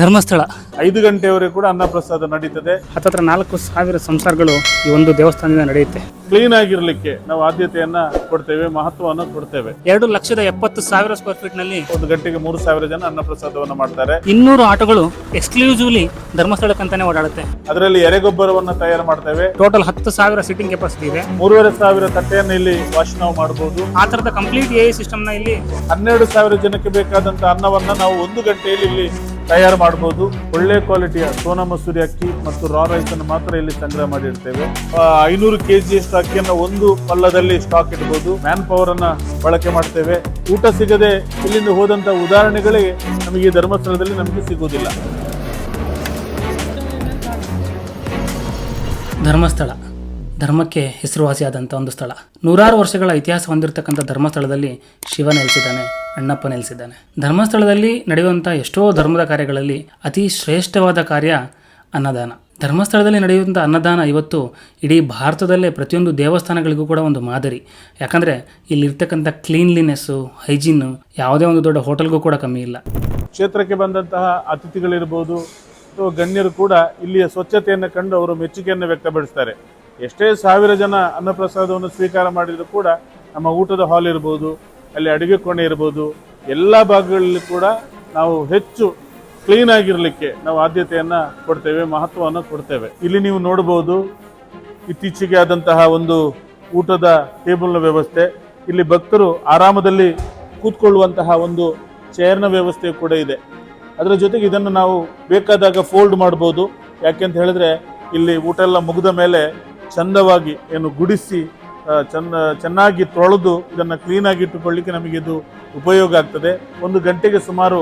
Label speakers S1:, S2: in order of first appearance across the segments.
S1: ಧರ್ಮಸ್ಥಳ
S2: 5 ಗಂಟೆಯವರೆಗೆ ಕೂಡ ಅನ್ನಪ್ರಸಾದ ನಡೀತದೆ.
S1: ಹತ್ತತ್ರ 4,000 ಸಂಸಾರಗಳು ಈ ಒಂದು ದೇವಸ್ಥಾನದಿಂದ ನಡೆಯುತ್ತೆ.
S2: ಕ್ಲೀನ್ ಆಗಿರ್ಲಿಕ್ಕೆ ನಾವು ಆದ್ಯತೆಯನ್ನ ಕೊಡ್ತೇವೆ, ಮಹತ್ವವನ್ನು ಕೊಡ್ತೇವೆ.
S1: 2,70,000 ಸ್ಕ್ವೇರ್ ಫೀಟ್ ನಲ್ಲಿ
S2: 1 ಗಂಟೆಗೆ 3,000 ಜನ ಅನ್ನಪ್ರಸಾದವನ್ನ ಮಾಡ್ತಾರೆ.
S1: 200 ಆಟೋಗಳು ಎಕ್ಸ್ಕ್ಲೂಸಿವ್ಲಿ ಧರ್ಮಸ್ಥಳಕ್ಕಂತಾನೆ ಓಡಾಡುತ್ತೆ.
S2: ಅದರಲ್ಲಿ ಎರೆಗೊಬ್ಬರವನ್ನ ತಯಾರು ಮಾಡ್ತೇವೆ.
S1: ಟೋಟಲ್ 10,000 ಸೀಟಿಂಗ್ ಕೆಪಾಸಿಟಿ ಇದೆ.
S2: 3,500 ತಟ್ಟೆಯನ್ನು ಇಲ್ಲಿ ವಾಶ್ ನಾವು ಮಾಡಬಹುದು.
S1: ಆ ತರದ ಕಂಪ್ಲೀಟ್ ಎ ಸಿಸ್ಟಮ್ ನ ಇಲ್ಲಿ
S2: 12,000 ಜನಕ್ಕೆ ಬೇಕಾದಂತ ಅನ್ನವನ್ನ ನಾವು 1 ಗಂಟೆಯಲ್ಲಿ ಇಲ್ಲಿ ತಯಾರು ಮಾಡಬಹುದು. ಒಳ್ಳೆ ಕ್ವಾಲಿಟಿಯ ಸೋನಾ ಮಸೂರಿ ಅಕ್ಕಿ ಮತ್ತು ರಾ ರೈಸ್ ಅನ್ನು ಮಾತ್ರ ಇಲ್ಲಿ ಸಂಗ್ರಹ ಮಾಡಿರ್ತೇವೆ. 500 kg ಅಕ್ಕಿಯನ್ನು ಒಂದು ಪಲ್ಲದಲ್ಲಿ ಸ್ಟಾಕ್ ಇಡಬಹುದು. ಮ್ಯಾನ್ ಪವರ್ ಅನ್ನ ಬಳಕೆ ಮಾಡ್ತೇವೆ. ಊಟ ಸಿಗದೆ ಇಲ್ಲಿಂದ ಹೋದಂತ ಉದಾಹರಣೆಗಳೇ ನಮಗೆ ಧರ್ಮಸ್ಥಳದಲ್ಲಿ ನಮಗೆ ಸಿಗುವುದಿಲ್ಲ.
S1: ಧರ್ಮಸ್ಥಳ ಧರ್ಮಕ್ಕೆ ಹೆಸರುವಾಸಿಯಾದಂಥ ಒಂದು ಸ್ಥಳ. 100 ವರ್ಷಗಳ ಇತಿಹಾಸ ಹೊಂದಿರತಕ್ಕಂಥ ಧರ್ಮಸ್ಥಳದಲ್ಲಿ ಶಿವ ನೆಲೆಸಿದ್ದಾನೆ, ಅಣ್ಣಪ್ಪ ನೆಲೆಸಿದ್ದಾನೆ. ಧರ್ಮಸ್ಥಳದಲ್ಲಿ ನಡೆಯುವಂಥ ಎಷ್ಟೋ ಧರ್ಮದ ಕಾರ್ಯಗಳಲ್ಲಿ ಅತಿ ಶ್ರೇಷ್ಠವಾದ ಕಾರ್ಯ ಅನ್ನದಾನ. ಧರ್ಮಸ್ಥಳದಲ್ಲಿ ನಡೆಯುವಂಥ ಅನ್ನದಾನ ಇವತ್ತು ಇಡೀ ಭಾರತದಲ್ಲೇ ಪ್ರತಿಯೊಂದು ದೇವಸ್ಥಾನಗಳಿಗೂ ಕೂಡ ಒಂದು ಮಾದರಿ. ಯಾಕಂದರೆ ಇಲ್ಲಿರ್ತಕ್ಕಂಥ ಕ್ಲೀನ್ಲಿನೆಸ್ಸು, ಹೈಜೀನು ಯಾವುದೇ ಒಂದು ದೊಡ್ಡ ಹೋಟೆಲ್ಗೂ ಕೂಡ ಕಮ್ಮಿ ಇಲ್ಲ.
S2: ಕ್ಷೇತ್ರಕ್ಕೆ ಬಂದಂತಹ ಅತಿಥಿಗಳಿರ್ಬೋದು ಅಥವಾ ಗಣ್ಯರು ಕೂಡ ಇಲ್ಲಿಯ ಸ್ವಚ್ಛತೆಯನ್ನು ಕಂಡು ಅವರು ಮೆಚ್ಚುಗೆಯನ್ನು ವ್ಯಕ್ತಪಡಿಸ್ತಾರೆ. ಎಷ್ಟೇ 1000 ಜನ ಅನ್ನಪ್ರಸಾದವನ್ನು ಸ್ವೀಕಾರ ಮಾಡಿದರೂ ಕೂಡ ನಮ್ಮ ಊಟದ ಹಾಲ್ ಇರ್ಬೋದು, ಅಲ್ಲಿ ಅಡುಗೆ ಕೋಣೆ ಇರ್ಬೋದು, ಎಲ್ಲ ಭಾಗಗಳಲ್ಲಿ ಕೂಡ ನಾವು ಹೆಚ್ಚು ಕ್ಲೀನ್ ಆಗಿರಲಿಕ್ಕೆ ನಾವು ಆದ್ಯತೆಯನ್ನು ಕೊಡ್ತೇವೆ, ಮಹತ್ವವನ್ನು ಕೊಡ್ತೇವೆ. ಇಲ್ಲಿ ನೀವು ನೋಡಬಹುದು ಇತ್ತೀಚೆಗೆ ಆದಂತಹ ಒಂದು ಊಟದ ಟೇಬಲ್ನ ವ್ಯವಸ್ಥೆ. ಇಲ್ಲಿ ಭಕ್ತರು ಆರಾಮದಲ್ಲಿ ಕೂತ್ಕೊಳ್ಳುವಂತಹ ಒಂದು ಚೇರ್ನ ವ್ಯವಸ್ಥೆ ಕೂಡ ಇದೆ. ಅದರ ಜೊತೆಗೆ ಇದನ್ನು ನಾವು ಬೇಕಾದಾಗ ಫೋಲ್ಡ್ ಮಾಡ್ಬೋದು. ಯಾಕೆಂತ ಹೇಳಿದ್ರೆ ಇಲ್ಲಿ ಊಟ ಎಲ್ಲ ಮುಗಿದ ಮೇಲೆ ಚಂದವಾಗಿ ಏನು ಗುಡಿಸಿ ಚೆನ್ನಾಗಿ ತೊಳೆದು ಇದನ್ನು ಕ್ಲೀನಾಗಿ ಇಟ್ಟುಕೊಳ್ಳಿಕ್ಕೆ ನಮಗೆ ಇದು ಉಪಯೋಗ ಆಗ್ತದೆ. 1 ಗಂಟೆಗೆ ಸುಮಾರು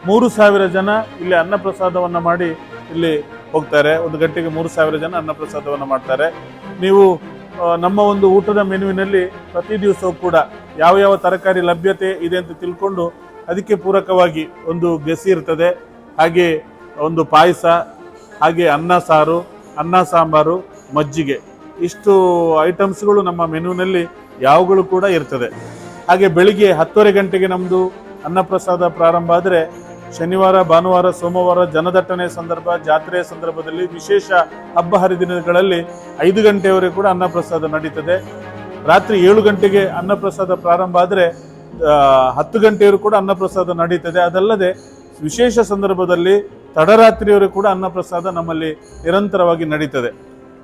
S2: 3,000 ಜನ ಇಲ್ಲಿ ಅನ್ನಪ್ರಸಾದವನ್ನು ಮಾಡಿ ಇಲ್ಲಿ ಹೋಗ್ತಾರೆ. 1 ಗಂಟೆಗೆ 3,000 ಜನ ಅನ್ನಪ್ರಸಾದವನ್ನು ಮಾಡ್ತಾರೆ. ನೀವು ನಮ್ಮ ಒಂದು ಊಟದ ಮೆನುವಿನಲ್ಲಿ ಪ್ರತಿ ದಿವಸವೂ ಕೂಡ ಯಾವ ಯಾವ ತರಕಾರಿ ಲಭ್ಯತೆ ಇದೆ ಅಂತ ತಿಳ್ಕೊಂಡು ಅದಕ್ಕೆ ಪೂರಕವಾಗಿ ಒಂದು ಗೆಸಿ ಇರ್ತದೆ, ಹಾಗೆ ಒಂದು ಪಾಯಸ, ಹಾಗೆ ಅನ್ನ ಸಾರು, ಅನ್ನ ಸಾಂಬಾರು, ಮಜ್ಜಿಗೆ, ಇಷ್ಟು ಐಟಮ್ಸ್ಗಳು ನಮ್ಮ ಮೆನುವಿನಲ್ಲಿ ಯಾವಾಗಲೂ ಕೂಡ ಇರ್ತದೆ. ಹಾಗೆ ಬೆಳಿಗ್ಗೆ 10:30 ಗಂಟೆಗೆ ನಮ್ಮದು ಅನ್ನಪ್ರಸಾದ ಪ್ರಾರಂಭ ಆದರೆ ಶನಿವಾರ, ಭಾನುವಾರ, ಸೋಮವಾರ ಜನದಟ್ಟಣೆ ಸಂದರ್ಭ, ಜಾತ್ರೆಯ ಸಂದರ್ಭದಲ್ಲಿ, ವಿಶೇಷ ಹಬ್ಬ ಹರಿದಿನಗಳಲ್ಲಿ 5 ಗಂಟೆಯವರೆಗೆ ಕೂಡ ಅನ್ನಪ್ರಸಾದ ನಡೀತದೆ. ರಾತ್ರಿ 7 ಗಂಟೆಗೆ ಅನ್ನಪ್ರಸಾದ ಪ್ರಾರಂಭ ಆದರೆ 10 ಗಂಟೆಯವರು ಕೂಡ ಅನ್ನಪ್ರಸಾದ ನಡೀತದೆ. ಅದಲ್ಲದೆ ವಿಶೇಷ ಸಂದರ್ಭದಲ್ಲಿ ತಡರಾತ್ರಿಯವರೆಗೂ ಕೂಡ ಅನ್ನಪ್ರಸಾದ ನಮ್ಮಲ್ಲಿ ನಿರಂತರವಾಗಿ ನಡೀತದೆ.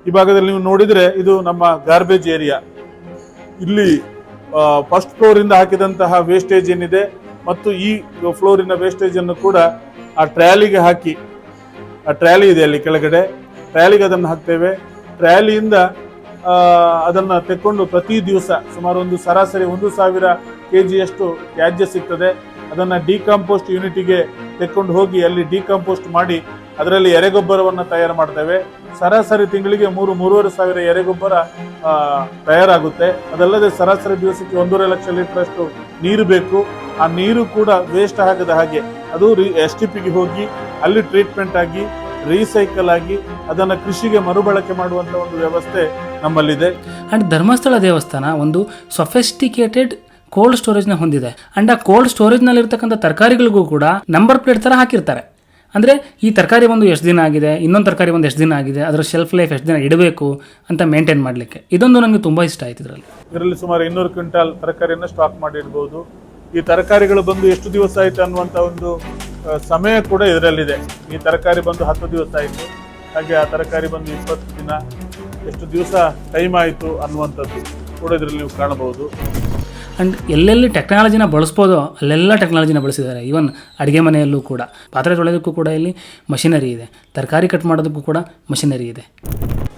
S2: ಈ ಭಾಗದಲ್ಲಿ ನೀವು ನೋಡಿದರೆ ಇದು ನಮ್ಮ ಗಾರ್ಬೇಜ್ ಏರಿಯಾ. ಇಲ್ಲಿ ಫಸ್ಟ್ ಫ್ಲೋರಿಂದ ಹಾಕಿದಂತಹ ವೇಸ್ಟೇಜ್ ಏನಿದೆ ಮತ್ತು ಈ ಫ್ಲೋರಿನ ವೇಸ್ಟೇಜ್ ಅನ್ನು ಕೂಡ ಆ ಟ್ರ್ಯಾಲಿಗೆ ಹಾಕಿ, ಆ ಟ್ರ್ಯಾಲಿ ಇದೆ ಅಲ್ಲಿ ಕೆಳಗಡೆ, ಟ್ರ್ಯಾಲಿಗೆ ಅದನ್ನು ಹಾಕ್ತೇವೆ. ಟ್ರ್ಯಾಲಿಯಿಂದ ಅದನ್ನು ತೆಕ್ಕೊಂಡು ಪ್ರತಿ ದಿವಸ ಸುಮಾರು ಒಂದು ಸರಾಸರಿ 1,000 kg ತ್ಯಾಜ್ಯ ಸಿಗ್ತದೆ. ಅದನ್ನು ಡಿಕಂಪೋಸ್ಟ್ ಯೂನಿಟಿಗೆ ತೆಕ್ಕೊಂಡು ಹೋಗಿ ಅಲ್ಲಿ ಡಿಕಂಪೋಸ್ಟ್ ಮಾಡಿ ಅದರಲ್ಲಿ ಎರೆಗೊಬ್ಬರವನ್ನು ತಯಾರು ಮಾಡ್ತೇವೆ. ಸರಾಸರಿ ತಿಂಗಳಿಗೆ 3,000-3,500 ಎರೆಗೊಬ್ಬರ ತಯಾರಾಗುತ್ತೆ. ಅದಲ್ಲದೆ ಸರಾಸರಿ ದಿವಸಕ್ಕೆ 1.5 ಲಕ್ಷ ಲೀಟರ್ ಅಷ್ಟು ನೀರು ಬೇಕು. ಆ ನೀರು ಕೂಡ ವೇಸ್ಟ್ ಆಗದ ಹಾಗೆ ಅದು STPಗೆ ಹೋಗಿ ಅಲ್ಲಿ ಟ್ರೀಟ್ಮೆಂಟ್ ಆಗಿ ರೀಸೈಕಲ್ ಆಗಿ ಅದನ್ನು ಕೃಷಿಗೆ ಮರುಬಳಕೆ ಮಾಡುವಂಥ ಒಂದು ವ್ಯವಸ್ಥೆ ನಮ್ಮಲ್ಲಿದೆ.
S1: ಆ್ಯಂಡ್ ಧರ್ಮಸ್ಥಳ ದೇವಸ್ಥಾನ ಒಂದು ಸೊಫೆಸ್ಟಿಕೇಟೆಡ್ ಕೋಲ್ಡ್ ಸ್ಟೋರೇಜ್ನ ಹೊಂದಿದೆ. ಆ್ಯಂಡ್ ಆ ಕೋಲ್ಡ್ ಸ್ಟೋರೇಜ್ನಲ್ಲಿರ್ತಕ್ಕಂಥ ತರಕಾರಿಗಳಿಗೂ ಕೂಡ ನಂಬರ್ ಪ್ಲೇಟ್ ಥರ ಹಾಕಿರ್ತಾರೆ. ಅಂದರೆ ಈ ತರಕಾರಿ ಒಂದು ಎಷ್ಟು ದಿನ ಆಗಿದೆ, ಇನ್ನೊಂದು ತರಕಾರಿ ಒಂದು ಎಷ್ಟು ದಿನ ಆಗಿದೆ, ಅದರ ಶೆಲ್ಫ್ ಲೈಫ್ ಎಷ್ಟು ದಿನ ಇಡಬೇಕು ಅಂತ ಮೇಂಟೈನ್ ಮಾಡಲಿಕ್ಕೆ. ಇದೊಂದು ನನಗೆ ತುಂಬ ಇಷ್ಟ ಆಯ್ತು.
S2: ಇದರಲ್ಲಿ ಸುಮಾರು 200 ಕ್ವಿಂಟಾಲ್ ತರಕಾರಿಯನ್ನು ಸ್ಟಾಕ್ ಮಾಡಿಡ್ಬೋದು. ಈ ತರಕಾರಿಗಳು ಬಂದು ಎಷ್ಟು ದಿವಸ ಆಯಿತು ಅನ್ನುವಂಥ ಒಂದು ಸಮಯ ಕೂಡ ಇದರಲ್ಲಿದೆ. ಈ ತರಕಾರಿ ಬಂದು 10 ದಿವಸ ಆಯಿತು, ಹಾಗೆ ಆ ತರಕಾರಿ ಬಂದು 20 ದಿನ, ಎಷ್ಟು ದಿವಸ ಟೈಮ್ ಆಯಿತು ಅನ್ನುವಂಥದ್ದು ಕೂಡ ಇದರಲ್ಲಿ ನೀವು ಕಾಣಬಹುದು.
S1: ಆ್ಯಂಡ್ ಎಲ್ಲೆಲ್ಲಿ ಟೆಕ್ನಾಲಜಿನ ಬಳಸ್ಬೋದೋ ಅಲ್ಲೆಲ್ಲ ಟೆಕ್ನಾಲಜಿನ ಬಳಸಿದ್ದಾರೆ. ಈವನ್ ಅಡುಗೆ ಮನೆಯಲ್ಲೂ ಕೂಡ ಪಾತ್ರೆ ತೊಳೆಯೋದಕ್ಕೂ ಕೂಡ ಇಲ್ಲಿ ಮಷಿನರಿ ಇದೆ, ತರಕಾರಿ ಕಟ್ ಮಾಡೋದಕ್ಕೂ ಕೂಡ ಮಷಿನರಿ ಇದೆ.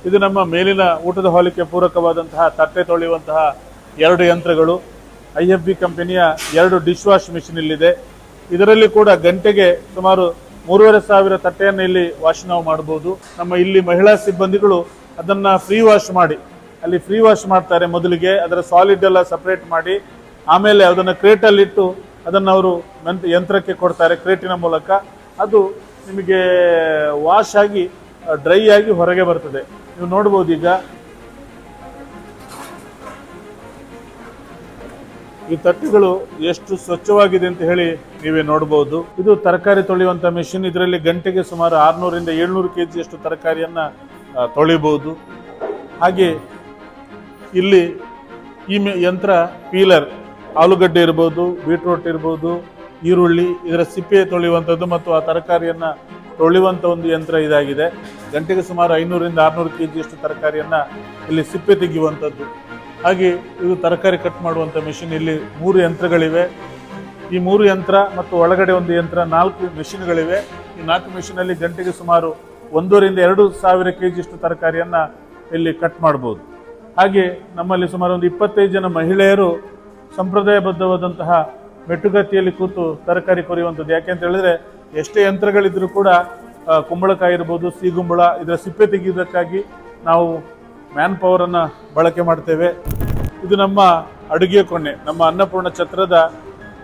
S2: ಇದು ನಮ್ಮ ಮೇಲಿನ ಊಟದ ಹಾಲಿಗೆ ಪೂರಕವಾದಂತಹ ತಟ್ಟೆ ತೊಳೆಯುವಂತಹ 2 ಯಂತ್ರಗಳು. IFB ಕಂಪನಿಯ 2 ಡಿಶ್ ವಾಶ್ ಮಿಷಿನ್ ಇಲ್ಲಿದೆ. ಇದರಲ್ಲಿ ಕೂಡ ಗಂಟೆಗೆ ಸುಮಾರು 3,500 ತಟ್ಟೆಯನ್ನು ಇಲ್ಲಿ ವಾಶ್ ನಾವು ಮಾಡಬಹುದು. ನಮ್ಮ ಇಲ್ಲಿ ಮಹಿಳಾ ಸಿಬ್ಬಂದಿಗಳು ಅದನ್ನು ಫ್ರೀ ವಾಶ್ ಮಾಡಿ ಅಲ್ಲಿ ಫ್ರೀ ವಾಶ್ ಮಾಡ್ತಾರೆ. ಮೊದಲಿಗೆ ಅದರ ಸಾಲಿಡ್ ಎಲ್ಲ ಸಪ್ರೇಟ್ ಮಾಡಿ ಆಮೇಲೆ ಅದನ್ನು ಕ್ರೇಟಲ್ಲಿಟ್ಟು ಅದನ್ನು ಅವರು ಯಂತ್ರಕ್ಕೆ ಕೊಡ್ತಾರೆ. ಕ್ರೇಟಿನ ಮೂಲಕ ಅದು ನಿಮಗೆ ವಾಶ್ ಆಗಿ ಡ್ರೈ ಆಗಿ ಹೊರಗೆ ಬರ್ತದೆ. ನೀವು ನೋಡ್ಬೋದು ಈಗ ಈ ತಟ್ಟೆಗಳು ಎಷ್ಟು ಸ್ವಚ್ಛವಾಗಿದೆ ಅಂತ ಹೇಳಿ ನೀವೇ ನೋಡಬಹುದು. ಇದು ತರಕಾರಿ ತೊಳೆಯುವಂತ ಮೆಷಿನ್. ಇದರಲ್ಲಿ ಗಂಟೆಗೆ ಸುಮಾರು 600ರಿಂದ 700 kg ತರಕಾರಿಯನ್ನ ತೊಳಿಬಹುದು. ಹಾಗೆ ಇಲ್ಲಿ ಈ ಯಂತ್ರ ಪೀಲರ್, ಆಲೂಗಡ್ಡೆ ಇರ್ಬೋದು, ಬೀಟ್ರೂಟ್ ಇರ್ಬೋದು, ಈರುಳ್ಳಿ, ಇದರ ಸಿಪ್ಪೆ ತೊಳೆಯುವಂಥದ್ದು ಮತ್ತು ಆ ತರಕಾರಿಯನ್ನ ತೊಳೆಯುವಂಥ ಒಂದು ಯಂತ್ರ ಇದಾಗಿದೆ. ಗಂಟೆಗೆ ಸುಮಾರು 500ರಿಂದ 600 kg ತರಕಾರಿಯನ್ನ ಇಲ್ಲಿ ಸಿಪ್ಪೆ ತೆಗೆಯುವಂಥದ್ದು. ಹಾಗೆ ಇದು ತರಕಾರಿ ಕಟ್ ಮಾಡುವಂಥ ಮೆಷಿನ್. ಇಲ್ಲಿ 3 ಯಂತ್ರಗಳಿವೆ. ಈ 3 ಯಂತ್ರ ಮತ್ತು ಒಳಗಡೆ ಒಂದು ಯಂತ್ರ, 4 ಮೆಷಿನ್ಗಳಿವೆ. ಈ 4 ಮೆಷಿನಲ್ಲಿ ಗಂಟೆಗೆ ಸುಮಾರು 1,500ರಿಂದ 2,000 kg ತರಕಾರಿಯನ್ನ ಇಲ್ಲಿ ಕಟ್ ಮಾಡ್ಬೋದು. ಹಾಗೆ ನಮ್ಮಲ್ಲಿ ಸುಮಾರು ಒಂದು 25 ಜನ ಮಹಿಳೆಯರು ಸಂಪ್ರದಾಯಬದ್ಧವಾದಂತಹ ಮೆಟ್ಟುಗತ್ತಿಯಲ್ಲಿ ಕೂತು ತರಕಾರಿ ಕೊರೆಯುವಂಥದ್ದು. ಯಾಕೆಂತ ಹೇಳಿದ್ರೆ ಎಷ್ಟೇ ಯಂತ್ರಗಳಿದ್ರೂ ಕೂಡ ಕುಂಬಳಕಾಯಿ ಇರ್ಬೋದು, ಸಿಗುಂಬಳ, ಇದರ ಸಿಪ್ಪೆ ತೆಗೆಯುವುದಕ್ಕಾಗಿ ನಾವು ಮ್ಯಾನ್ ಪವರನ್ನು ಬಳಕೆ ಮಾಡ್ತೇವೆ. ಇದು ನಮ್ಮ ಅಡುಗೆ ಕೋಣೆ, ನಮ್ಮ ಅನ್ನಪೂರ್ಣ ಛತ್ರದ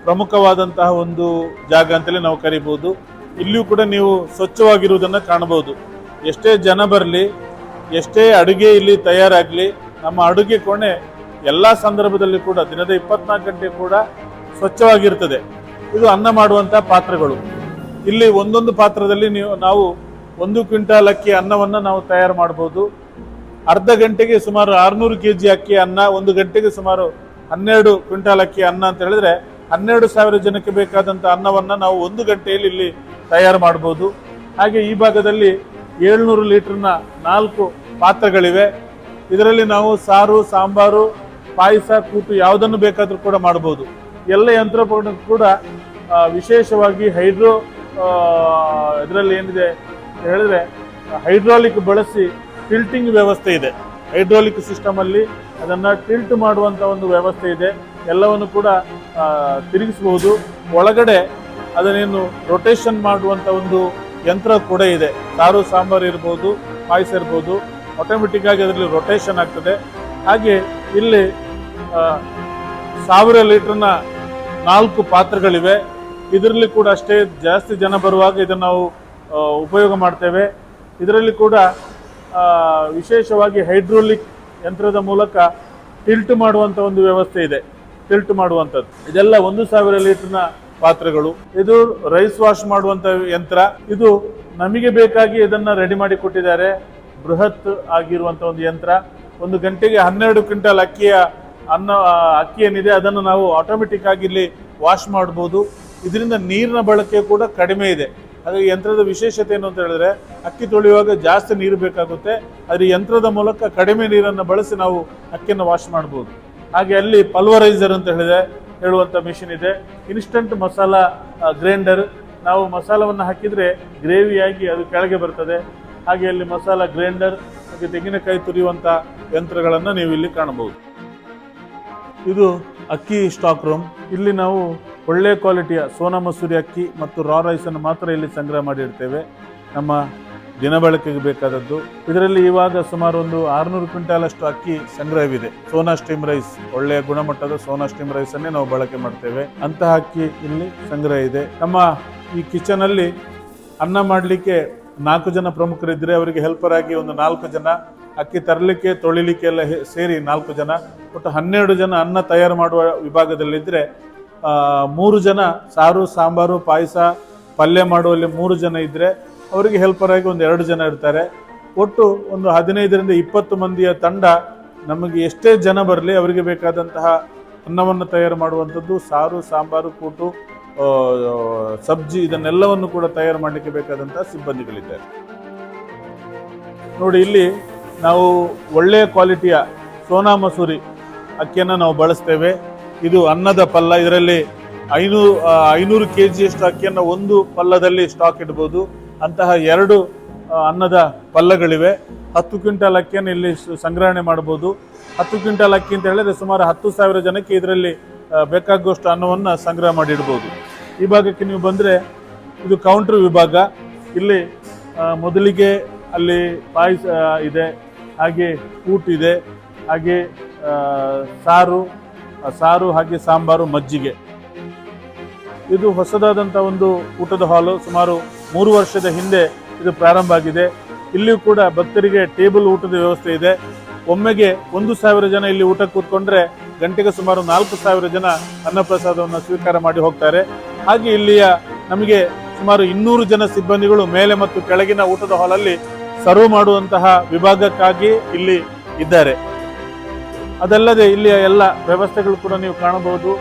S2: ಪ್ರಮುಖವಾದಂತಹ ಒಂದು ಜಾಗ ಅಂತಲೇ ನಾವು ಕರಿಬಹುದು. ಇಲ್ಲಿಯೂ ಕೂಡ ನೀವು ಸ್ವಚ್ಛವಾಗಿರುವುದನ್ನು ಕಾಣಬಹುದು. ಎಷ್ಟೇ ಜನ ಬರಲಿ, ಎಷ್ಟೇ ಅಡುಗೆ ಇಲ್ಲಿ ತಯಾರಾಗಲಿ, ನಮ್ಮ ಅಡುಗೆ ಕೋಣೆ ಎಲ್ಲ ಸಂದರ್ಭದಲ್ಲಿ ಕೂಡ ದಿನದ 24 ಗಂಟೆ ಕೂಡ ಸ್ವಚ್ಛವಾಗಿರ್ತದೆ. ಇದು ಅನ್ನ ಮಾಡುವಂಥ ಪಾತ್ರೆಗಳು. ಇಲ್ಲಿ ಒಂದೊಂದು ಪಾತ್ರದಲ್ಲಿ ನಾವು 1 ಕ್ವಿಂಟಾಲ್ ಅಕ್ಕಿ ಅನ್ನವನ್ನು ನಾವು ತಯಾರು ಮಾಡ್ಬೋದು. ಅರ್ಧ ಗಂಟೆಗೆ ಸುಮಾರು 600 kg ಅಕ್ಕಿ ಅನ್ನ, 1 ಗಂಟೆಗೆ ಸುಮಾರು 12 ಕ್ವಿಂಟಾಲ್ ಅಕ್ಕಿ ಅನ್ನ ಅಂತ ಹೇಳಿದ್ರೆ 12,000 ಜನಕ್ಕೆ ಬೇಕಾದಂಥ ಅನ್ನವನ್ನು ನಾವು 1 ಗಂಟೆಯಲ್ಲಿ ಇಲ್ಲಿ ತಯಾರು ಮಾಡ್ಬೋದು. ಹಾಗೆ ಈ ಭಾಗದಲ್ಲಿ 700 ಲೀಟರ್ನ 4 ಪಾತ್ರೆಗಳಿವೆ. ಇದರಲ್ಲಿ ನಾವು ಸಾರು, ಸಾಂಬಾರು, ಪಾಯಸ, ಕೂಟು ಯಾವುದನ್ನು ಬೇಕಾದರೂ ಕೂಡ ಮಾಡ್ಬೋದು. ಎಲ್ಲ ಯಂತ್ರೋಪಕರಣ ಕೂಡ ವಿಶೇಷವಾಗಿ ಇದರಲ್ಲಿ ಏನಿದೆ ಹೇಳಿದ್ರೆ ಹೈಡ್ರಾಲಿಕ್ ಬಳಸಿ ಟಿಲ್ಟಿಂಗ್ ವ್ಯವಸ್ಥೆ ಇದೆ. ಹೈಡ್ರಾಲಿಕ್ ಸಿಸ್ಟಮ್ ಅಲ್ಲಿ ಅದನ್ನ ಟಿಲ್ಟ್ ಮಾಡುವಂತ ಒಂದು ವ್ಯವಸ್ಥೆ ಇದೆ. ಎಲ್ಲವನ್ನು ಕೂಡ ತಿರುಗಿಸಬಹುದು. ಒಳಗಡೆ ಅದನ್ನೇನು ರೊಟೇಷನ್ ಮಾಡುವಂತ ಒಂದು ಯಂತ್ರ ಕೂಡ ಇದೆ. ಸಾರು, ಸಾಂಬಾರು ಇರ್ಬೋದು, ಪಾಯಸ ಇರ್ಬೋದು, ಆಟೋಮೆಟಿಕ್ ಆಗಿ ಅದರಲ್ಲಿ ರೊಟೇಷನ್ ಆಗ್ತದೆ. ಹಾಗೆ ಇಲ್ಲಿ 1000 ಲೀಟರ್ನ 4 ಪಾತ್ರೆಗಳಿವೆ. ಇದರಲ್ಲಿ ಕೂಡ ಅಷ್ಟೇ ಜಾಸ್ತಿ ಜನ ಬರುವಾಗ ಇದನ್ನು ನಾವು ಉಪಯೋಗ ಮಾಡ್ತೇವೆ. ಇದರಲ್ಲಿ ಕೂಡ ವಿಶೇಷವಾಗಿ ಹೈಡ್ರೋಲಿಕ್ ಯಂತ್ರದ ಮೂಲಕ ಟಿಲ್ಟ್ ಮಾಡುವಂಥ ಒಂದು ವ್ಯವಸ್ಥೆ ಇದೆ. ಟಿಲ್ಟ್ ಮಾಡುವಂಥದ್ದು ಇದೆಲ್ಲ 1000 ಲೀಟರ್ನ ಪಾತ್ರೆಗಳು. ಇದು ರೈಸ್ ವಾಶ್ ಮಾಡುವಂಥ ಯಂತ್ರ. ಇದು ನಮಗೆ ಬೇಕಾಗಿ ಇದನ್ನು ರೆಡಿ ಮಾಡಿ ಕೊಟ್ಟಿದ್ದಾರೆ. ಬೃಹತ್ ಆಗಿರುವಂಥ ಒಂದು ಯಂತ್ರ. 1 ಗಂಟೆಗೆ 12 ಕ್ವಿಂಟಲ್ ಅಕ್ಕಿ ಏನಿದೆ ಅದನ್ನು ನಾವು ಆಟೋಮೆಟಿಕ್ ಆಗಿ ಇಲ್ಲಿ ವಾಶ್ ಮಾಡ್ಬೋದು. ಇದರಿಂದ ನೀರಿನ ಬಳಕೆ ಕೂಡ ಕಡಿಮೆ ಇದೆ. ಹಾಗಾಗಿ ಯಂತ್ರದ ವಿಶೇಷತೆ ಏನು ಅಂತ ಹೇಳಿದ್ರೆ ಅಕ್ಕಿ ತೊಳೆಯುವಾಗ ಜಾಸ್ತಿ ನೀರು ಬೇಕಾಗುತ್ತೆ. ಆದರೆ ಯಂತ್ರದ ಮೂಲಕ ಕಡಿಮೆ ನೀರನ್ನು ಬಳಸಿ ನಾವು ಅಕ್ಕಿಯನ್ನು ವಾಶ್ ಮಾಡ್ಬೋದು. ಹಾಗೆ ಅಲ್ಲಿ ಪಲ್ವರೈಸರ್ ಅಂತ ಹೇಳುವಂಥ ಮಿಷಿನ್ ಇದೆ. Instant masala grinder. ನಾವು ಮಸಾಲವನ್ನು ಹಾಕಿದರೆ ಗ್ರೇವಿಯಾಗಿ ಅದು ಕೆಳಗೆ ಬರ್ತದೆ. ಹಾಗೆ ಅಲ್ಲಿ ಮಸಾಲಾ ಗ್ರೈಂಡರ್, ಹಾಗೆ ತೆಂಗಿನಕಾಯಿ ತುರಿಯುವಂಥ ಯಂತ್ರಗಳನ್ನು ನೀವು ಇಲ್ಲಿ ಕಾಣಬಹುದು. ಇದು ಅಕ್ಕಿ ಸ್ಟಾಕ್ ರೂಮ್. ಇಲ್ಲಿ ನಾವು ಒಳ್ಳೆಯ ಕ್ವಾಲಿಟಿಯ ಸೋನಾ ಮಸೂರಿ ಅಕ್ಕಿ ಮತ್ತು ರಾ ರೈಸನ್ನು ಮಾತ್ರ ಇಲ್ಲಿ ಸಂಗ್ರಹ ಮಾಡಿರ್ತೇವೆ, ನಮ್ಮ ದಿನಬಳಕೆಗೆ ಬೇಕಾದದ್ದು. ಇದರಲ್ಲಿ ಇವಾಗ ಸುಮಾರು ಒಂದು 600 ಕ್ವಿಂಟಾಲ್ ಅಷ್ಟು ಅಕ್ಕಿ ಸಂಗ್ರಹವಿದೆ. ಸೋನಾ ಸ್ಟೀಮ್ ರೈಸ್, ಒಳ್ಳೆಯ ಗುಣಮಟ್ಟದ ಸೋನಾ ಸ್ಟೀಮ್ ರೈಸ್ ಅನ್ನೇ ನಾವು ಬಳಕೆ ಮಾಡ್ತೇವೆ. ಅಂತಹ ಅಕ್ಕಿ ಇಲ್ಲಿ ಸಂಗ್ರಹ ಇದೆ. ನಮ್ಮ ಈ ಕಿಚನ್ ಅಲ್ಲಿ ಅನ್ನ ಮಾಡಲಿಕ್ಕೆ 4 ಜನ ಪ್ರಮುಖರಿದ್ದರೆ ಅವರಿಗೆ ಹೆಲ್ಪರ್ ಆಗಿ ಒಂದು 4 ಜನ, ಅಕ್ಕಿ ತರಲಿಕ್ಕೆ ತೊಳಿಲಿಕ್ಕೆ ಎಲ್ಲ ಸೇರಿ 4 ಜನ, ಒಟ್ಟು 12 ಜನ ಅನ್ನ ತಯಾರು ಮಾಡುವ ವಿಭಾಗದಲ್ಲಿದ್ದರೆ 3 ಜನ ಸಾರು, ಸಾಂಬಾರು, ಪಾಯಸ, ಪಲ್ಯ ಮಾಡುವಲ್ಲಿ 3 ಜನ ಇದ್ದರೆ ಅವರಿಗೆ ಹೆಲ್ಪರ್ ಆಗಿ ಒಂದು 2 ಜನ ಇರ್ತಾರೆ. ಒಟ್ಟು ಒಂದು 15ರಿಂದ 20 ಮಂದಿಯ ತಂಡ ನಮಗೆ ಎಷ್ಟೇ ಜನ ಬರಲಿ ಅವರಿಗೆ ಬೇಕಾದಂತಹ ಅನ್ನವನ್ನು ತಯಾರು ಮಾಡುವಂಥದ್ದು, ಸಾರು, ಸಾಂಬಾರು, ಕೂಟು, ಸಬ್ಜಿ, ಇದನ್ನೆಲ್ಲವನ್ನು ಕೂಡ ತಯಾರು ಮಾಡಲಿಕ್ಕೆ ಬೇಕಾದಂತಹ ಸಿಬ್ಬಂದಿಗಳಿದ್ದಾರೆ. ನೋಡಿ, ಇಲ್ಲಿ ನಾವು ಒಳ್ಳೆಯ ಕ್ವಾಲಿಟಿಯ ಸೋನಾ ಮಸೂರಿ ಅಕ್ಕಿಯನ್ನು ನಾವು ಬಳಸ್ತೇವೆ. ಇದು ಅನ್ನದ ಪಲ್ಲ. ಇದರಲ್ಲಿ 500 kg ಅಕ್ಕಿಯನ್ನು ಒಂದು ಪಲ್ಲದಲ್ಲಿ ಸ್ಟಾಕ್ ಇಡ್ಬೋದು. ಅಂತಹ 2 ಅನ್ನದ ಪಲ್ಲಗಳಿವೆ. 10 ಕ್ವಿಂಟಾಲ್ ಅಕ್ಕಿಯನ್ನು ಇಲ್ಲಿ ಸಂಗ್ರಹಣೆ ಮಾಡ್ಬೋದು. 10 ಕ್ವಿಂಟಾಲ್ ಅಕ್ಕಿ ಅಂತ ಹೇಳಿದ್ರೆ ಸುಮಾರು 10,000 ಜನಕ್ಕೆ ಇದರಲ್ಲಿ ಬೇಕಾಗುವಷ್ಟು ಅನ್ನವನ್ನು ಸಂಗ್ರಹ ಮಾಡಿ ಇಡ್ಬೋದು. ಈ ಭಾಗಕ್ಕೆ ನೀವು ಬಂದರೆ ಇದು ಕೌಂಟರ್ ವಿಭಾಗ. ಇಲ್ಲಿ ಮೊದಲಿಗೆ ಅಲ್ಲಿ ಪಾಯಸ ಇದೆ, ಹಾಗೆ ಕೂಟಿದೆ, ಹಾಗೆ ಸಾರು ಹಾಗೆ ಸಾಂಬಾರು, ಮಜ್ಜಿಗೆ. ಇದು ಹೊಸದಾದಂಥ ಒಂದು ಊಟದ ಹಾಲು. ಸುಮಾರು 3 ವರ್ಷದ ಹಿಂದೆ ಇದು ಪ್ರಾರಂಭ ಆಗಿದೆ. ಇಲ್ಲಿಯೂ ಕೂಡ ಭಕ್ತರಿಗೆ ಟೇಬಲ್ ಊಟದ ವ್ಯವಸ್ಥೆ ಇದೆ. ಒಮ್ಮೆಗೆ 1,000 ಜನ ಇಲ್ಲಿ ಊಟ ಕೂತ್ಕೊಂಡ್ರೆ ಗಂಟೆಗೆ ಸುಮಾರು 4,000 ಜನ ಅನ್ನಪ್ರಸಾದವನ್ನು ಸ್ವೀಕಾರ ಮಾಡಿ ಹೋಗ್ತಾರೆ. ಹಾಗೆ ಇಲ್ಲಿಯ ನಮಗೆ ಸುಮಾರು 200 ಜನ ಸಿಬ್ಬಂದಿಗಳು ಮೇಲೆ ಮತ್ತು ಕೆಳಗಿನ ಊಟದ ಹಾಲಲ್ಲಿ ಸರ್ವ್ ಮಾಡುವಂತಹ ವಿಭಾಗಕ್ಕಾಗಿ ಇಲ್ಲಿ ಇದ್ದಾರೆ. ಅದಲ್ಲದೆ ಇಲ್ಲಿಯ ಎಲ್ಲ ವ್ಯವಸ್ಥೆಗಳು ಕೂಡ ನೀವು ಕಾಣಬಹುದು.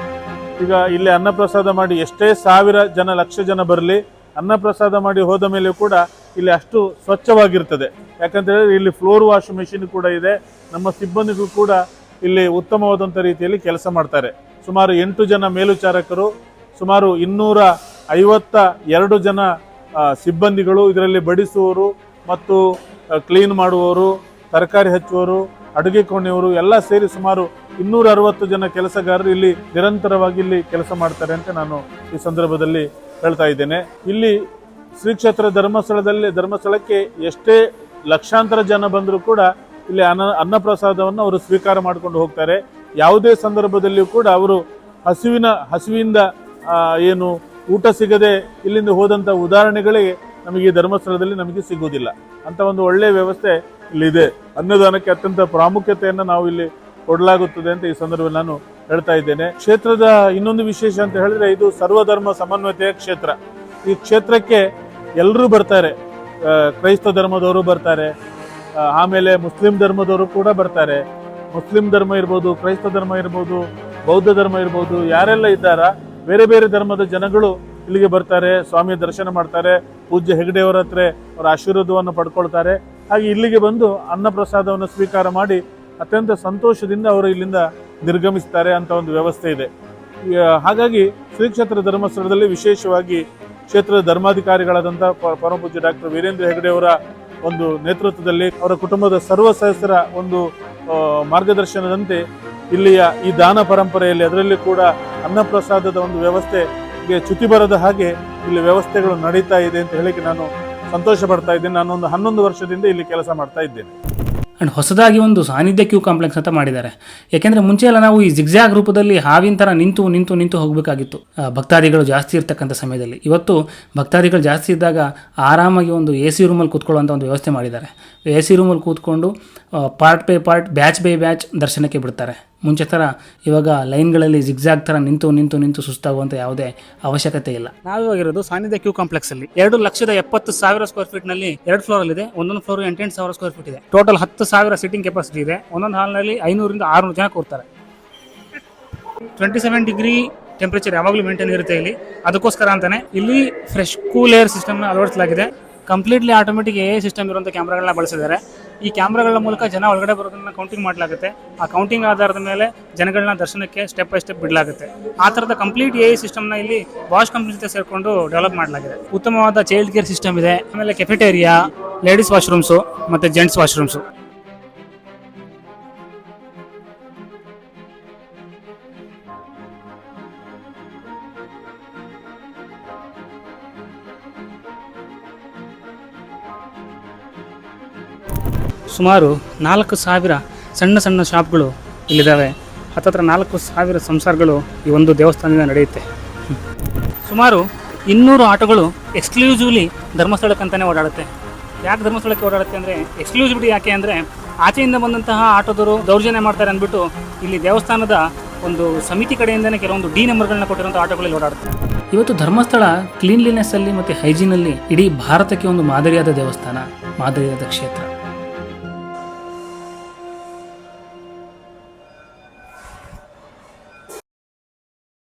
S2: ಈಗ ಇಲ್ಲಿ ಅನ್ನಪ್ರಸಾದ ಮಾಡಿ ಎಷ್ಟೇ 1,000 ಜನ, ಲಕ್ಷ ಜನ ಬರಲಿ, ಅನ್ನಪ್ರಸಾದ ಮಾಡಿ ಹೋದ ಮೇಲೆ ಕೂಡ ಇಲ್ಲಿ ಅಷ್ಟು ಸ್ವಚ್ಛವಾಗಿರ್ತದೆ. ಯಾಕಂತ ಹೇಳಿದ್ರೆ ಇಲ್ಲಿ ಫ್ಲೋರ್ ವಾಶ್ ಮೆಷಿನ್ ಕೂಡ ಇದೆ. ನಮ್ಮ ಸಿಬ್ಬಂದಿಗಳು ಕೂಡ ಇಲ್ಲಿ ಉತ್ತಮವಾದಂಥ ರೀತಿಯಲ್ಲಿ ಕೆಲಸ ಮಾಡ್ತಾರೆ. ಸುಮಾರು 8 ಜನ ಮೇಲ್ವಿಚಾರಕರು, ಸುಮಾರು 252 ಜನ ಸಿಬ್ಬಂದಿಗಳು, ಇದರಲ್ಲಿ ಬಡಿಸುವವರು ಮತ್ತು ಕ್ಲೀನ್ ಮಾಡುವವರು, ತರಕಾರಿ ಹಚ್ಚುವವರು, ಅಡುಗೆ ಕೋಣೆಯವರು ಎಲ್ಲ ಸೇರಿ ಸುಮಾರು 260 ಜನ ಕೆಲಸಗಾರರು ಇಲ್ಲಿ ನಿರಂತರವಾಗಿ ಇಲ್ಲಿ ಕೆಲಸ ಮಾಡ್ತಾರೆ ಅಂತ ನಾನು ಈ ಸಂದರ್ಭದಲ್ಲಿ ಹೇಳ್ತಾ ಇದ್ದೇನೆ. ಇಲ್ಲಿ ಶ್ರೀ ಕ್ಷೇತ್ರ ಧರ್ಮಸ್ಥಳಕ್ಕೆ ಎಷ್ಟೇ ಲಕ್ಷಾಂತರ ಜನ ಬಂದರೂ ಕೂಡ ಇಲ್ಲಿ ಅನ್ನಪ್ರಸಾದವನ್ನು ಅವರು ಸ್ವೀಕಾರ ಮಾಡಿಕೊಂಡು ಹೋಗ್ತಾರೆ. ಯಾವುದೇ ಸಂದರ್ಭದಲ್ಲಿಯೂ ಕೂಡ ಅವರು ಹಸಿವಿಂದ ಏನು ಊಟ ಸಿಗದೆ ಇಲ್ಲಿಂದ ಹೋದಂಥ ಉದಾಹರಣೆಗಳೇ ನಮಗೆ ಈ ಧರ್ಮಸ್ಥಳದಲ್ಲಿ ನಮಗೆ ಸಿಗುವುದಿಲ್ಲ. ಅಂತ ಒಂದು ಒಳ್ಳೆಯ ವ್ಯವಸ್ಥೆ ಇಲ್ಲಿದೆ. ಅನ್ನದಾನಕ್ಕೆ ಅತ್ಯಂತ ಪ್ರಾಮುಖ್ಯತೆಯನ್ನು ನಾವು ಇಲ್ಲಿ ಕೊಡಲಾಗುತ್ತದೆ ಅಂತ ಈ ಸಂದರ್ಭದಲ್ಲಿ ನಾನು ಹೇಳ್ತಾ ಇದ್ದೇನೆ. ಕ್ಷೇತ್ರದ ಇನ್ನೊಂದು ವಿಶೇಷ ಅಂತ ಹೇಳಿದ್ರೆ ಇದು ಸರ್ವಧರ್ಮ ಸಮನ್ವಯತೆಯ ಕ್ಷೇತ್ರ. ಈ ಕ್ಷೇತ್ರಕ್ಕೆ ಎಲ್ಲರೂ ಬರ್ತಾರೆ. ಕ್ರೈಸ್ತ ಧರ್ಮದವರು ಬರ್ತಾರೆ, ಆಮೇಲೆ ಮುಸ್ಲಿಂ ಧರ್ಮದವರು ಕೂಡ ಬರ್ತಾರೆ. ಮುಸ್ಲಿಂ ಧರ್ಮ ಇರ್ಬೋದು, ಕ್ರೈಸ್ತ ಧರ್ಮ ಇರ್ಬೋದು, ಬೌದ್ಧ ಧರ್ಮ ಇರ್ಬೋದು, ಯಾರೆಲ್ಲ ಇದ್ದಾರ ಬೇರೆ ಬೇರೆ ಧರ್ಮದ ಜನಗಳು ಇಲ್ಲಿಗೆ ಬರ್ತಾರೆ, ಸ್ವಾಮಿಯ ದರ್ಶನ ಮಾಡ್ತಾರೆ, ಪೂಜ್ಯ ಹೆಗಡೆಯವರ ಹತ್ರ ಅವರ ಆಶೀರ್ವಾದವನ್ನು ಪಡ್ಕೊಳ್ತಾರೆ. ಹಾಗೆ ಇಲ್ಲಿಗೆ ಬಂದು ಅನ್ನಪ್ರಸಾದವನ್ನು ಸ್ವೀಕಾರ ಮಾಡಿ ಅತ್ಯಂತ ಸಂತೋಷದಿಂದ ಅವರು ಇಲ್ಲಿಂದ ನಿರ್ಗಮಿಸ್ತಾರೆ ಅಂತ ಒಂದು ವ್ಯವಸ್ಥೆ ಇದೆ. ಹಾಗಾಗಿ ಶ್ರೀ ಕ್ಷೇತ್ರ ಧರ್ಮಸ್ಥಳದಲ್ಲಿ ವಿಶೇಷವಾಗಿ ಕ್ಷೇತ್ರದ ಧರ್ಮಾಧಿಕಾರಿಗಳಾದಂಥ ಪರಮ ಪೂಜ್ಯ ಡಾಕ್ಟರ್ ವೀರೇಂದ್ರ ಹೆಗಡೆಯವರ ಒಂದು ನೇತೃತ್ವದಲ್ಲಿ ಅವರ ಕುಟುಂಬದ ಸರ್ವ ಸದಸ್ಯರ ಒಂದು ಮಾರ್ಗದರ್ಶನದಂತೆ ಇಲ್ಲಿಯ ಈ ದಾನ ಪರಂಪರೆಯಲ್ಲಿ ಅದರಲ್ಲಿ ಕೂಡ ಅನ್ನಪ್ರಸಾದದ ಒಂದು ವ್ಯವಸ್ಥೆಗೆ ಚ್ಯುತಿ ಬರದ ಹಾಗೆ ಇಲ್ಲಿ ವ್ಯವಸ್ಥೆಗಳು ನಡೀತಾ ಇದೆ ಅಂತ ಹೇಳಿಕ್ಕೆ ನಾನು ಸಂತೋಷ ಪಡ್ತಾ ಇದ್ದೇನೆ. ನಾನೊಂದು 11 ವರ್ಷದಿಂದ ಇಲ್ಲಿ ಕೆಲಸ ಮಾಡ್ತಾ ಇದ್ದೇನೆ.
S1: ಆ್ಯಂಡ್ ಹೊಸದಾಗಿ ಒಂದು ಸಾನ್ನಿಧ್ಯ ಕ್ಯೂ ಕಾಂಪ್ಲೆಕ್ಸ್ ಅಂತ ಮಾಡಿದ್ದಾರೆ. ಯಾಕೆಂದರೆ ಮುಂಚೆ ಎಲ್ಲ ನಾವು ಈ ಜಿಗ್ಜಾಗ್ ರೂಪದಲ್ಲಿ ಹಾವಿನ ಥರ ನಿಂತು ಹೋಗಬೇಕಾಗಿತ್ತು ಭಕ್ತಾದಿಗಳು ಜಾಸ್ತಿ ಇರ್ತಕ್ಕಂಥ ಸಮಯದಲ್ಲಿ. ಇವತ್ತು ಭಕ್ತಾದಿಗಳು ಜಾಸ್ತಿ ಇದ್ದಾಗ ಆರಾಮಾಗಿ ಒಂದು AC ರೂಮಲ್ಲಿ ಕೂತ್ಕೊಳ್ಳುವಂಥ ಒಂದು ವ್ಯವಸ್ಥೆ ಮಾಡಿದ್ದಾರೆ. AC ರೂಮಲ್ಲಿ ಕೂತ್ಕೊಂಡು part by part, batch by batch ದರ್ಶನಕ್ಕೆ ಬಿಡ್ತಾರೆ. ಮುಂಚೆ ಥರ ಇವಾಗ ಲೈನ್ಗಳಲ್ಲಿ ಜಿಗ್ಜಾಗ್ ಥರ ನಿಂತು ಸುಸ್ತಾಗುವಂಥ ಯಾವುದೇ ಅವಶ್ಯಕತೆ ಇಲ್ಲ. ನಾವಿವಾಗಿರೋದು ಸಾನ್ನಿಧ್ಯ ಕ್ಯೂ ಕಾಂಪ್ಲೆಕ್ಸಲ್ಲಿ 2,70,000 ಸ್ಕ್ವೇರ್ ಫೀಟ್ನಲ್ಲಿ 2 ಫ್ಲೋರಲ್ಲಿದೆ. ಒಂದೊಂದು ಫ್ಲೋರ್ 8,000 ಸ್ಕ್ವೇರ್ ಫೀಟ್ ಇದೆ. ಟೋಟಲ್ 10,000 ಸೀಟಿಂಗ್ ಕೆಪಾಸಿಟಿ ಇದೆ. ಒಂದೊಂದು ಹಾಲ್ನಲ್ಲಿ 500 ರಿಂದ 600 ಜನ ಕೂರ್ತಾರೆ. 27 ಡಿಗ್ರಿ ಟೆಂಪ್ರೇಚರ್ ಯಾವಾಗಲೂ ಮೇಂಟೈನ್ ಇರುತ್ತೆ ಇಲ್ಲಿ. ಅದಕ್ಕೋಸ್ಕರ ಅಂತಾನೆ ಇಲ್ಲಿ ಫ್ರೆಶ್ ಕೂಲ್ ಏರ್ ಸಿಸ್ಟಮ್ನ ಅಳವಡಿಸಲಾಗಿದೆ. ಕಂಪ್ಲೀಟ್ಲಿ ಆಟೋಮೆಟಿಕ್ AI ಸಿಸ್ಟಮ್ ಇರುವಂಥ ಕ್ಯಾಮ್ರಾಗಳನ್ನ ಬಳಸಿದ್ದಾರೆ. ಈ ಕ್ಯಾಮ್ರಾಗಳ ಮೂಲಕ ಜನ ಒಳಗಡೆ ಬರೋದನ್ನ ಕೌಂಟಿಂಗ್ ಮಾಡಲಾಗುತ್ತೆ. ಆ ಕೌಂಟಿಂಗ್ ಆಧಾರದ ಮೇಲೆ ಜನಗಳನ್ನ ದರ್ಶನಕ್ಕೆ ಸ್ಟೆಪ್ ಬೈ ಸ್ಟೆಪ್ ಬಿಡಲಾಗುತ್ತೆ. ಆ ಥರದ ಕಂಪ್ಲೀಟ್ AI ಸಿಸ್ಟಮ್ನ ಇಲ್ಲಿ ಬಾಷ್ ಕಂಪ್ನಿ ಜೊತೆ ಸೇರಿಕೊಂಡು ಡೆವಲಪ್ ಮಾಡಲಾಗಿದೆ. ಉತ್ತಮವಾದ ಚೈಲ್ಡ್ ಕೇರ್ ಸಿಸ್ಟಮ್ ಇದೆ. ಆಮೇಲೆ ಕೆಫೆಟೇರಿಯಾ, ಲೇಡೀಸ್ ವಾಶ್ರೂಮ್ಸು ಮತ್ತು ಜೆಂಟ್ಸ್ ವಾಶ್ರೂಮ್ಸು. ಸುಮಾರು 4,000 ಸಣ್ಣ ಶಾಪ್ಗಳು ಇಲ್ಲಿದ್ದಾವೆ. ಹತ್ತತ್ರ 4,000 ಸಂಸಾರಗಳು ಈ ಒಂದು ದೇವಸ್ಥಾನದಿಂದ ನಡೆಯುತ್ತೆ. ಸುಮಾರು 200 ಆಟೋಗಳು ಎಕ್ಸ್ಕ್ಲೂಸಿವ್ಲಿ ಧರ್ಮಸ್ಥಳಕ್ಕಂತಲೇ ಓಡಾಡುತ್ತೆ. ಯಾಕೆ ಧರ್ಮಸ್ಥಳಕ್ಕೆ ಓಡಾಡುತ್ತೆ ಅಂದರೆ, ಎಕ್ಸ್ಕ್ಲೂಸಿವಿಟಿ ಯಾಕೆ ಅಂದರೆ ಆಚೆಯಿಂದ ಬಂದಂತಹ ಆಟೋದವರು ದೌರ್ಜನ್ಯ ಮಾಡ್ತಾರೆ ಅಂದ್ಬಿಟ್ಟು ಇಲ್ಲಿ ದೇವಸ್ಥಾನದ ಒಂದು ಸಮಿತಿ ಕಡೆಯಿಂದನೇ ಕೆಲವೊಂದು D ನಂಬರ್ಗಳನ್ನ ಕೊಟ್ಟಿರುವಂಥ ಆಟೋಗಳಲ್ಲಿ ಓಡಾಡುತ್ತೆ. ಇವತ್ತು ಧರ್ಮಸ್ಥಳ ಕ್ಲೀನ್ಲಿನೆಸ್ಸಲ್ಲಿ ಮತ್ತು ಹೈಜೀನಲ್ಲಿ ಇಡೀ ಭಾರತಕ್ಕೆ ಒಂದು ಮಾದರಿಯಾದ ದೇವಸ್ಥಾನ, ಮಾದರಿಯಾದ ಕ್ಷೇತ್ರ.